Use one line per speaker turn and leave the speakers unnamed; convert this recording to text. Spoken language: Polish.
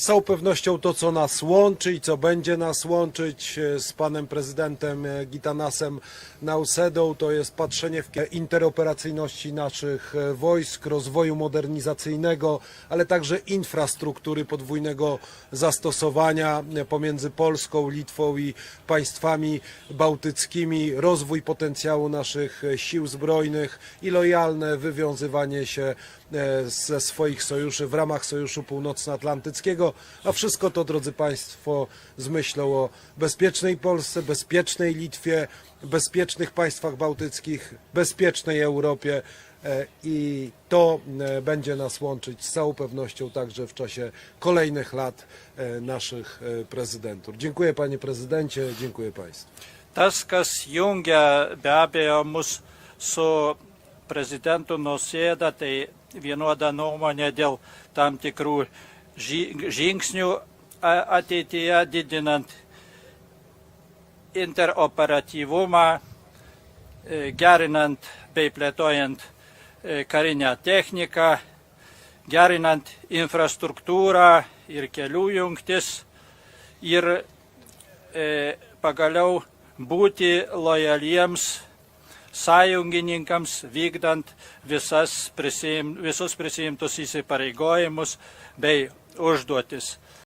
całą pewnością to, co nas łączy i co będzie nas łączyć z panem prezydentem Gitanasem Nausedą, to jest patrzenie w interoperacyjności naszych wojsk, rozwoju modernizacyjnego, ale także infrastruktury podwójnego zastosowania pomiędzy Polską, Litwą i państwami bałtyckimi, rozwój potencjału naszych sił zbrojnych i lojalne wywiązywanie się ze swoich sojuszy w ramach Sojuszu Północnoatlantyckiego, a wszystko to, drodzy Państwo, z myślą o bezpiecznej Polsce, bezpiecznej Litwie, bezpiecznych państwach bałtyckich, bezpiecznej Europie i to będzie nas łączyć z całą pewnością także w czasie kolejnych lat naszych prezydentur. Dziękuję panie prezydencie, dziękuję państwu.
Tas, kas jungia be abejo mus su prezidentu Nausėda, tai vienoda nuomonė dėl tam tikrų žingsnių ateityje didinant interoperatyvumą, gerinant bei plėtojant karinę techniką, gerinant infrastruktūrą ir kelių jungtis ir pagaliau būti lojaliems sąjungininkams vykdant visus prisiimtus įsipareigojimus bei užduotis.